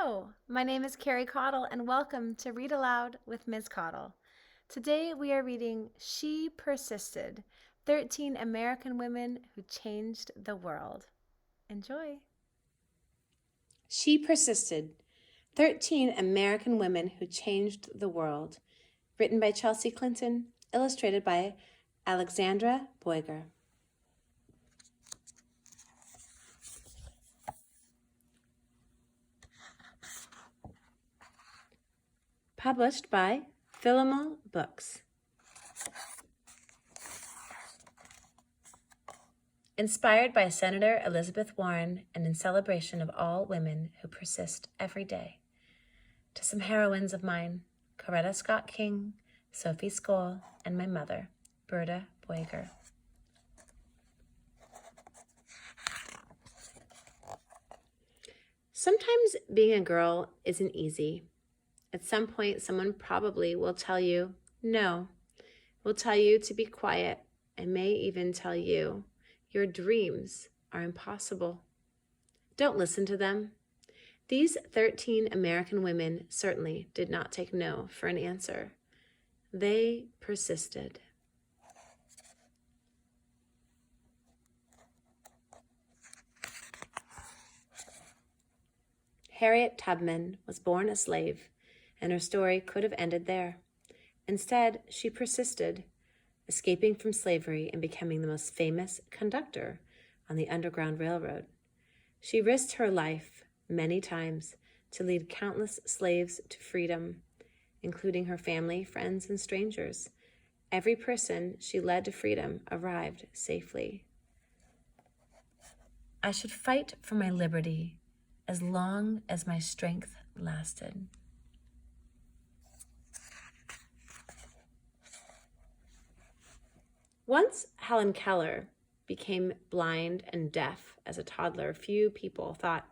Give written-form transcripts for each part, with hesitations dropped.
Hello, my name is Carrie Caudle and welcome to Read Aloud with Ms. Caudle. Today we are reading She Persisted, 13 American Women Who Changed the World. Enjoy. She Persisted, 13 American Women Who Changed the World. Written by Chelsea Clinton, illustrated by Alexandra Boiger. Published by Philomel Books. Inspired by Senator Elizabeth Warren and in celebration of all women who persist every day. To some heroines of mine, Coretta Scott King, Sophie Skoll, and my mother, Berta Boiger. Sometimes being a girl isn't easy. At some point, someone probably will tell you, no, will tell you to be quiet, and may even tell you your dreams are impossible. Don't listen to them. These 13 American women certainly did not take no for an answer. They persisted. Harriet Tubman was born a slave, and her story could have ended there. Instead, she persisted, escaping from slavery and becoming the most famous conductor on the Underground Railroad. She risked her life many times to lead countless slaves to freedom, including her family, friends, and strangers. Every person she led to freedom arrived safely. I should fight for my liberty as long as my strength lasted. Once Helen Keller became blind and deaf as a toddler, few people thought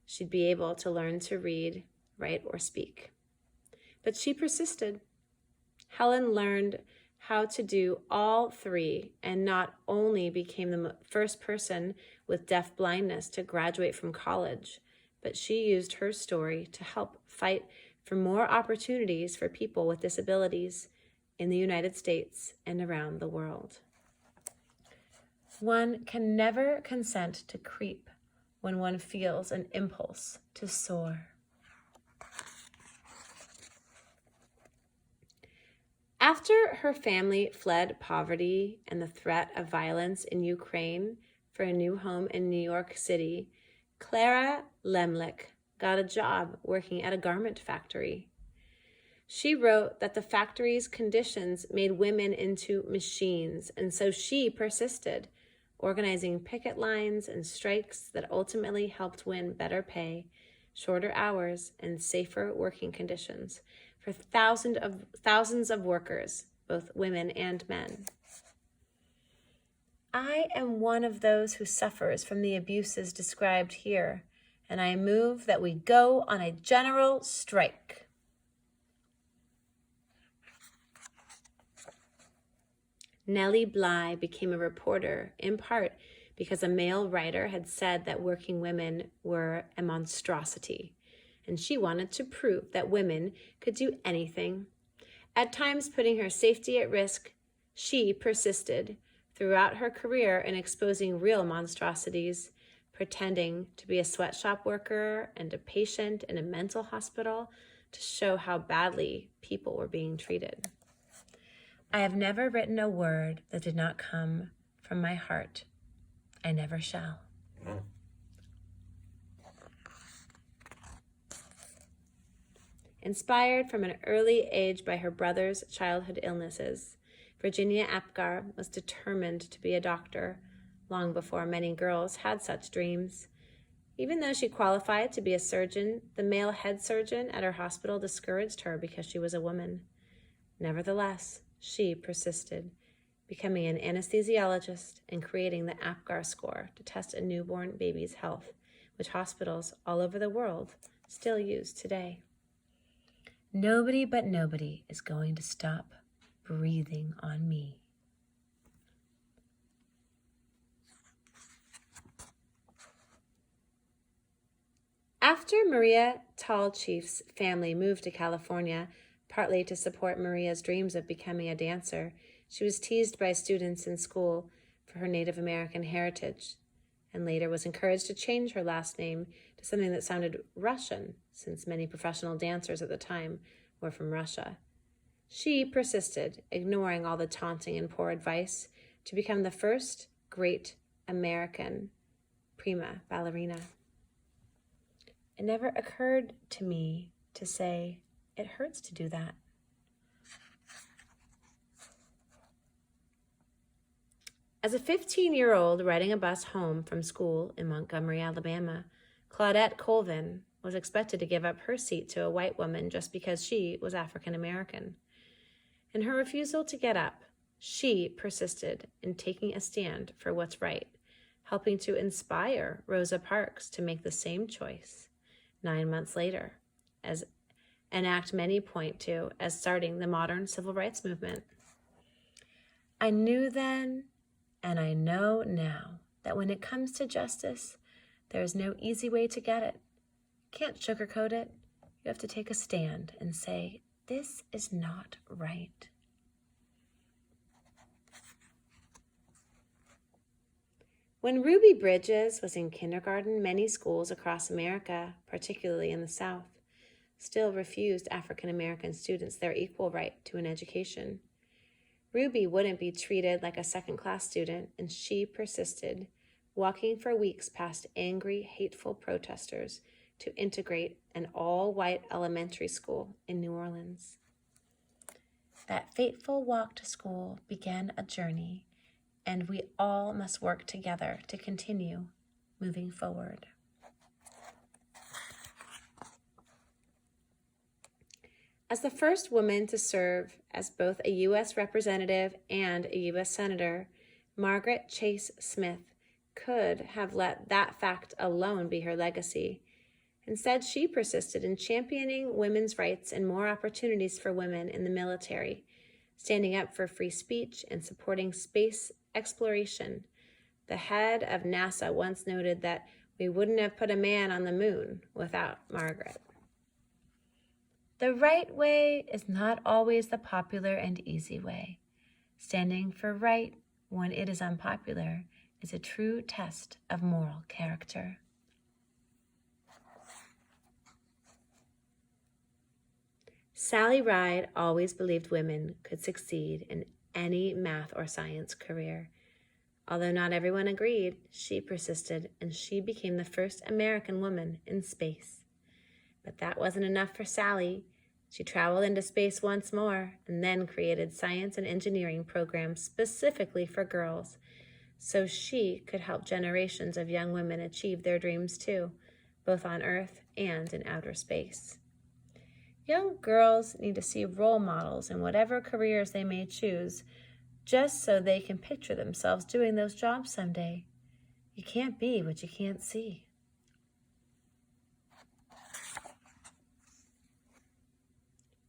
she'd be able to learn to read, write, or speak. But she persisted. Helen learned how to do all three and not only became the first person with deaf blindness to graduate from college, but she used her story to help fight for more opportunities for people with disabilities in the United States and around the world. One can never consent to creep when one feels an impulse to soar. After her family fled poverty and the threat of violence in Ukraine for a new home in New York City, Clara Lemlich got a job working at a garment factory. She wrote that the factory's conditions made women into machines, and so she persisted, organizing picket lines and strikes that ultimately helped win better pay, shorter hours, and safer working conditions for thousands of workers, both women and men. I am one of those who suffers from the abuses described here, and I move that we go on a general strike. Nellie Bly became a reporter, in part because a male writer had said that working women were a monstrosity, and she wanted to prove that women could do anything. At times putting her safety at risk, she persisted throughout her career in exposing real monstrosities, pretending to be a sweatshop worker and a patient in a mental hospital to show how badly people were being treated. I have never written a word that did not come from my heart. I never shall. Inspired from an early age by her brother's childhood illnesses, Virginia Apgar was determined to be a doctor long before many girls had such dreams. Even though she qualified to be a surgeon, the male head surgeon at her hospital discouraged her because she was a woman. Nevertheless, she persisted, becoming an anesthesiologist and creating the Apgar score to test a newborn baby's health, which hospitals all over the world still use today. Nobody but nobody is going to stop breathing on me. After Maria tall chief's family moved to California, partly to support Maria's dreams of becoming a dancer, she was teased by students in school for her Native American heritage, and later was encouraged to change her last name to something that sounded Russian, since many professional dancers at the time were from Russia. She persisted, ignoring all the taunting and poor advice, to become the first great American prima ballerina. It never occurred to me to say, it hurts to do that. As a 15-year-old riding a bus home from school in Montgomery, Alabama, Claudette Colvin was expected to give up her seat to a white woman just because she was African American. In her refusal to get up, she persisted in taking a stand for what's right, helping to inspire Rosa Parks to make the same choice 9 months later, as an act many point to as starting the modern civil rights movement. I knew then, and I know now, that when it comes to justice, there is no easy way to get it. Can't sugarcoat it. You have to take a stand and say, this is not right. When Ruby Bridges was in kindergarten, many schools across America, particularly in the South, still refused African American students their equal right to an education. Ruby wouldn't be treated like a second-class student, and she persisted, walking for weeks past angry, hateful protesters to integrate an all-white elementary school in New Orleans. That fateful walk to school began a journey, and we all must work together to continue moving forward. As the first woman to serve as both a U.S. representative and a U.S. senator, Margaret Chase Smith could have let that fact alone be her legacy. Instead, she persisted in championing women's rights and more opportunities for women in the military, standing up for free speech and supporting space exploration. The head of NASA once noted that we wouldn't have put a man on the moon without Margaret. The right way is not always the popular and easy way. Standing for right when it is unpopular is a true test of moral character. Sally Ride always believed women could succeed in any math or science career. Although not everyone agreed, she persisted, and she became the first American woman in space. But that wasn't enough for Sally. She traveled into space once more and then created science and engineering programs specifically for girls, so she could help generations of young women achieve their dreams too, both on Earth and in outer space. Young girls need to see role models in whatever careers they may choose, just so they can picture themselves doing those jobs someday. You can't be what you can't see.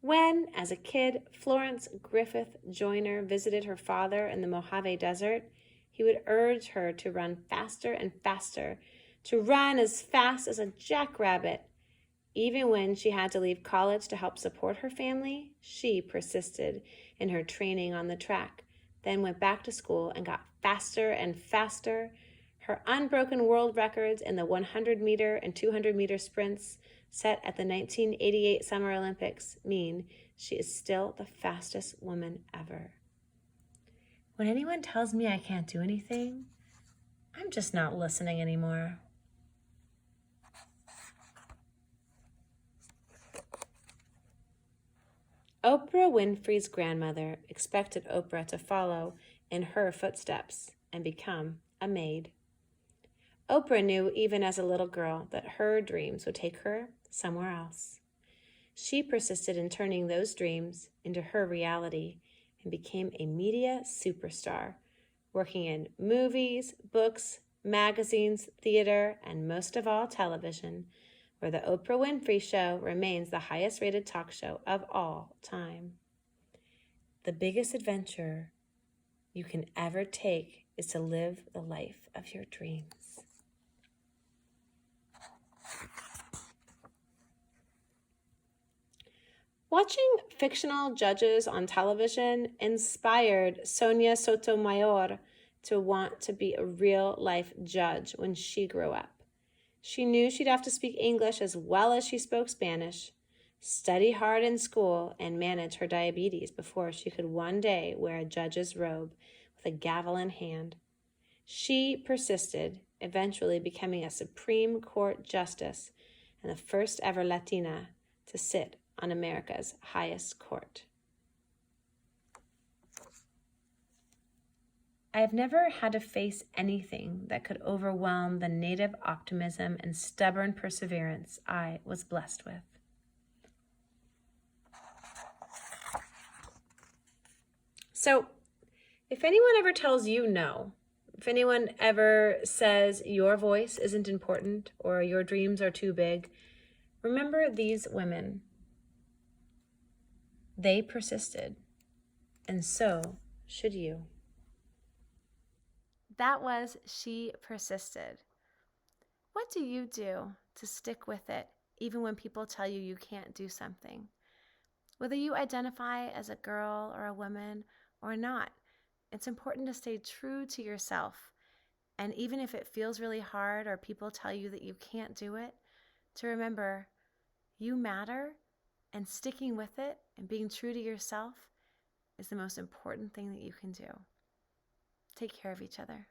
When, as a kid, Florence Griffith Joyner visited her father in the Mojave Desert, he would urge her to run faster and faster, to run as fast as a jackrabbit. Even when she had to leave college to help support her family, she persisted in her training on the track, then went back to school and got faster and faster. Her unbroken world records in the 100-meter and 200-meter sprints set at the 1988 Summer Olympics mean she is still the fastest woman ever. When anyone tells me I can't do anything, I'm just not listening anymore. Oprah Winfrey's grandmother expected Oprah to follow in her footsteps and become a maid. Oprah knew even as a little girl that her dreams would take her somewhere else. She persisted in turning those dreams into her reality and became a media superstar, working in movies, books, magazines, theater, and most of all, television, where the Oprah Winfrey Show remains the highest-rated talk show of all time. The biggest adventure you can ever take is to live the life of your dreams. Watching fictional judges on television inspired Sonia Sotomayor to want to be a real-life judge when she grew up. She knew she'd have to speak English as well as she spoke Spanish, study hard in school, and manage her diabetes before she could one day wear a judge's robe with a gavel in hand. She persisted, eventually becoming a Supreme Court justice and the first ever Latina to sit on America's highest court. I have never had to face anything that could overwhelm the native optimism and stubborn perseverance I was blessed with. So, if anyone ever tells you no, if anyone ever says your voice isn't important or your dreams are too big, remember these women. They persisted, and so should you. That was She Persisted. What do you do to stick with it, even when people tell you you can't do something? Whether you identify as a girl or a woman or not, it's important to stay true to yourself. And even if it feels really hard or people tell you that you can't do it, to remember you matter, and sticking with it and being true to yourself is the most important thing that you can do. Take care of each other.